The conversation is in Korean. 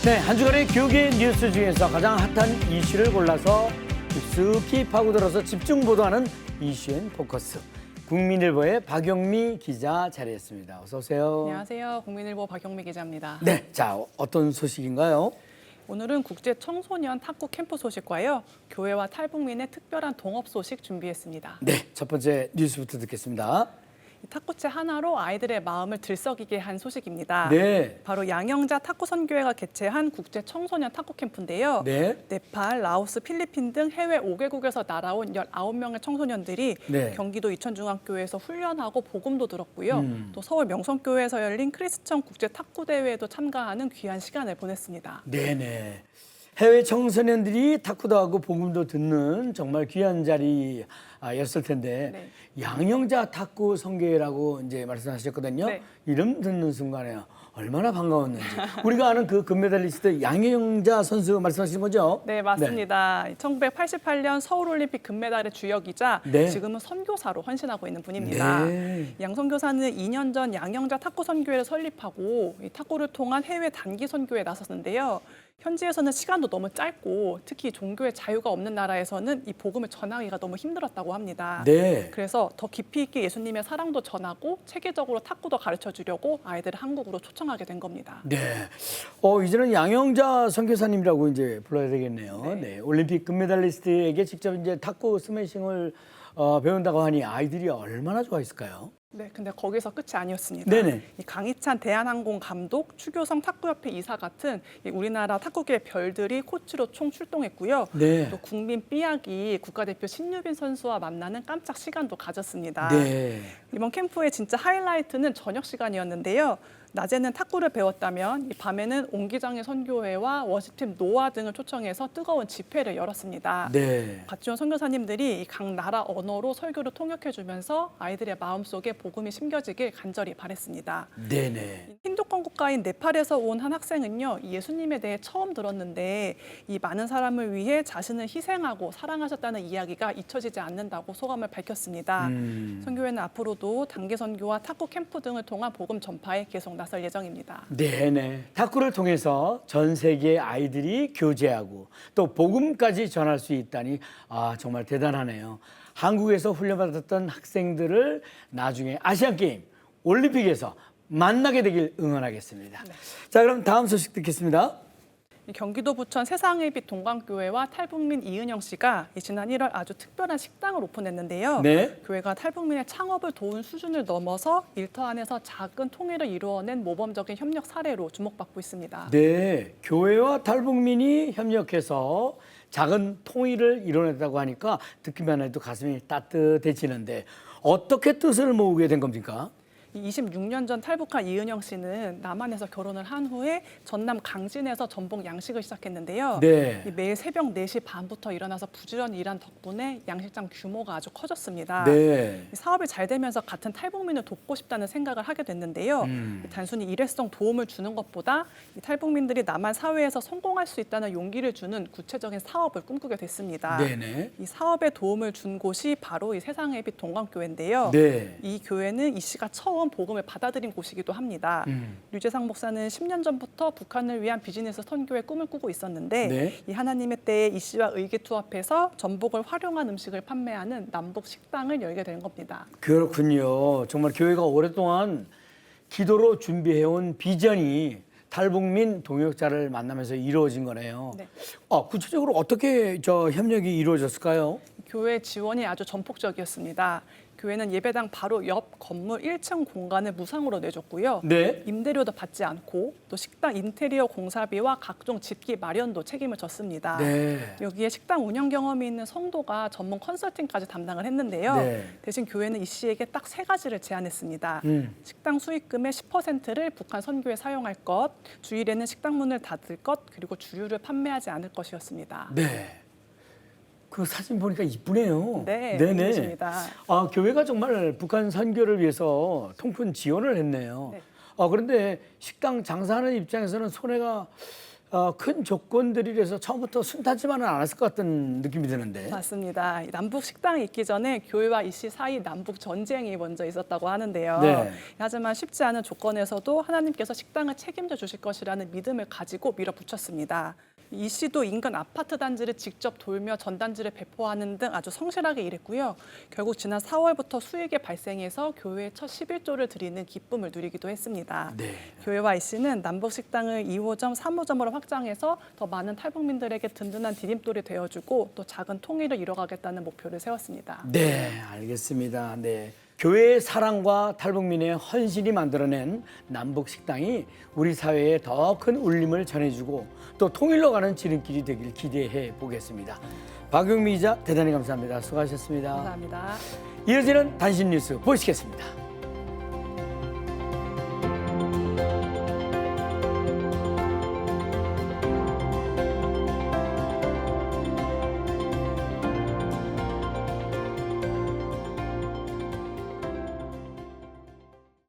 네, 한 주간의 교계 뉴스 중에서 가장 핫한 이슈를 골라서 깊숙이 파고들어서 집중 보도하는 이슈앤 포커스. 국민일보의 박영미 기자 자리했습니다. 어서 오세요. 안녕하세요. 국민일보 박영미 기자입니다. 네, 자 어떤 소식인가요? 오늘은 국제 청소년 탁구 캠프 소식과요. 교회와 탈북민의 특별한 동업 소식 준비했습니다. 네, 첫 번째 뉴스부터 듣겠습니다. 이 탁구채 하나로 아이들의 마음을 들썩이게 한 소식입니다. 네. 바로 양영자 탁구선교회가 개최한 국제 청소년 탁구 캠프인데요. 네. 네팔, 라오스, 필리핀 등 해외 5개국에서 날아온 19명의 청소년들이 네. 경기도 이천중앙교회에서 훈련하고 복음도 들었고요. 또 서울 명성교회에서 열린 크리스천 국제 탁구 대회에도 참가하는 귀한 시간을 보냈습니다. 네네. 해외 청소년들이 탁구도 하고 복음도 듣는 정말 귀한 자리였을 텐데 네. 양영자 탁구 선교회라고 이제 말씀하셨거든요. 네. 이름 듣는 순간에 얼마나 반가웠는지. 우리가 아는 그 금메달리스트 양영자 선수 말씀하시는 거죠? 네, 맞습니다. 1988년 서울올림픽 금메달의 주역이자 네. 지금은 선교사로 헌신하고 있는 분입니다. 네. 양 선교사는 2년 전 양영자 탁구 선교회를 설립하고 이 탁구를 통한 해외 단기 선교에 나섰는데요. 현지에서는 시간도 너무 짧고 특히 종교의 자유가 없는 나라에서는 이 복음을 전하기가 너무 힘들었다고 합니다. 네. 그래서 더 깊이 있게 예수님의 사랑도 전하고 체계적으로 탁구도 가르쳐 주려고 아이들을 한국으로 초청하게 된 겁니다. 네. 이제는 양영자 선교사님이라고 이제 불러야 되겠네요. 네. 네. 올림픽 금메달리스트에게 직접 이제 탁구 스매싱을 배운다고 하니 아이들이 얼마나 좋아했을까요? 네, 근데 거기서 끝이 아니었습니다. 네네. 이 강희찬 대한항공 감독, 추교성 탁구협회 이사 같은 이 우리나라 탁구계의 별들이 코치로 총 출동했고요. 네. 또 국민 삐약이 국가대표 신유빈 선수와 만나는 깜짝 시간도 가졌습니다. 네. 이번 캠프의 진짜 하이라이트는 저녁 시간이었는데요. 낮에는 탁구를 배웠다면 이 밤에는 옹기장의 선교회와 워시팀 노아 등을 초청해서 뜨거운 집회를 열었습니다. 네. 같이 온 선교사님들이 각 나라 언어로 설교를 통역해주면서 아이들의 마음속에 복음이 심겨지길 간절히 바랬습니다. 네네. 힌두권 국가인 네팔에서 온 한 학생은요, 예수님에 대해 처음 들었는데 이 많은 사람을 위해 자신을 희생하고 사랑하셨다는 이야기가 잊혀지지 않는다고 소감을 밝혔습니다. 선교회는 앞으로도 단기 선교와 탁구 캠프 등을 통한 복음 전파에 계속 나설 예정입니다. 네네. 탁구를 통해서 전 세계의 아이들이 교제하고 또 복음까지 전할 수 있다니 정말 대단하네요. 한국에서 훈련받았던 학생들을 나중에 아시안게임, 올림픽에서 만나게 되길 응원하겠습니다. 네. 자, 그럼 다음 소식 듣겠습니다. 경기도 부천 세상의 빛 동광교회와 탈북민 이은영 씨가 지난 1월 아주 특별한 식당을 오픈했는데요. 네. 교회가 탈북민의 창업을 도운 수준을 넘어서 일터 안에서 작은 통일을 이루어낸 모범적인 협력 사례로 주목받고 있습니다. 네, 교회와 탈북민이 협력해서 작은 통일을 이뤄냈다고 하니까 듣기만 해도 가슴이 따뜻해지는데 어떻게 뜻을 모으게 된 겁니까? 26년 전 탈북한 이은영 씨는 남한에서 결혼을 한 후에 전남 강진에서 전복 양식을 시작했는데요. 네. 매일 새벽 4시 반부터 일어나서 부지런히 일한 덕분에 양식장 규모가 아주 커졌습니다. 네. 사업이 잘 되면서 같은 탈북민을 돕고 싶다는 생각을 하게 됐는데요. 단순히 일회성 도움을 주는 것보다 이 탈북민들이 남한 사회에서 성공할 수 있다는 용기를 주는 구체적인 사업을 꿈꾸게 됐습니다. 네네. 이 사업에 도움을 준 곳이 바로 이 세상의 빛 동광교회인데요. 네. 이 교회는 이 씨가 처음 복음을 받아들인 곳이기도 합니다. 류재상 목사는 10년 전부터 북한을 위한 비즈니스 선교의 꿈을 꾸고 있었는데 네. 이 하나님의 때에 이 씨와 의기투합해서 전복을 활용한 음식을 판매하는 남북 식당을 열게 된 겁니다. 그렇군요. 정말 교회가 오랫동안 기도로 준비해온 비전이 탈북민 동역자를 만나면서 이루어진 거네요. 네. 구체적으로 어떻게 협력이 이루어졌을까요? 교회 지원이 아주 전폭적이었습니다. 교회는 예배당 바로 옆 건물 1층 공간을 무상으로 내줬고요. 네. 임대료도 받지 않고 또 식당 인테리어 공사비와 각종 집기 마련도 책임을 졌습니다. 네. 여기에 식당 운영 경험이 있는 성도가 전문 컨설팅까지 담당을 했는데요. 네. 대신 교회는 이 씨에게 딱 3가지를 제안했습니다. 식당 수익금의 10%를 북한 선교에 사용할 것, 주일에는 식당 문을 닫을 것, 그리고 주류를 판매하지 않을 것이었습니다. 네. 그 사진 보니까 이쁘네요. 네, 네네. 그렇습니다. 교회가 정말 북한 선교를 위해서 통큰 지원을 했네요. 네. 그런데 식당 장사하는 입장에서는 손해가 큰 조건들이라서 처음부터 순탄치만은 않았을 것 같은 느낌이 드는데. 맞습니다. 남북 식당이 있기 전에 교회와 이 씨 사이 남북 전쟁이 먼저 있었다고 하는데요. 네. 하지만 쉽지 않은 조건에서도 하나님께서 식당을 책임져 주실 것이라는 믿음을 가지고 밀어붙였습니다. 이 씨도 인근 아파트 단지를 직접 돌며 전단지를 배포하는 등 아주 성실하게 일했고요. 결국 지난 4월부터 수익이 발생해서 교회에 첫 11조를 드리는 기쁨을 누리기도 했습니다. 네. 교회와 이 씨는 남북 식당을 2호점, 3호점으로 확장해서 더 많은 탈북민들에게 든든한 디딤돌이 되어주고 또 작은 통일을 이뤄가겠다는 목표를 세웠습니다. 네, 알겠습니다. 네. 교회의 사랑과 탈북민의 헌신이 만들어낸 남북 식당이 우리 사회에 더 큰 울림을 전해주고 또 통일로 가는 지름길이 되길 기대해 보겠습니다. 박용미 기자 대단히 감사합니다. 수고하셨습니다. 감사합니다. 이어지는 단신 뉴스 보시겠습니다.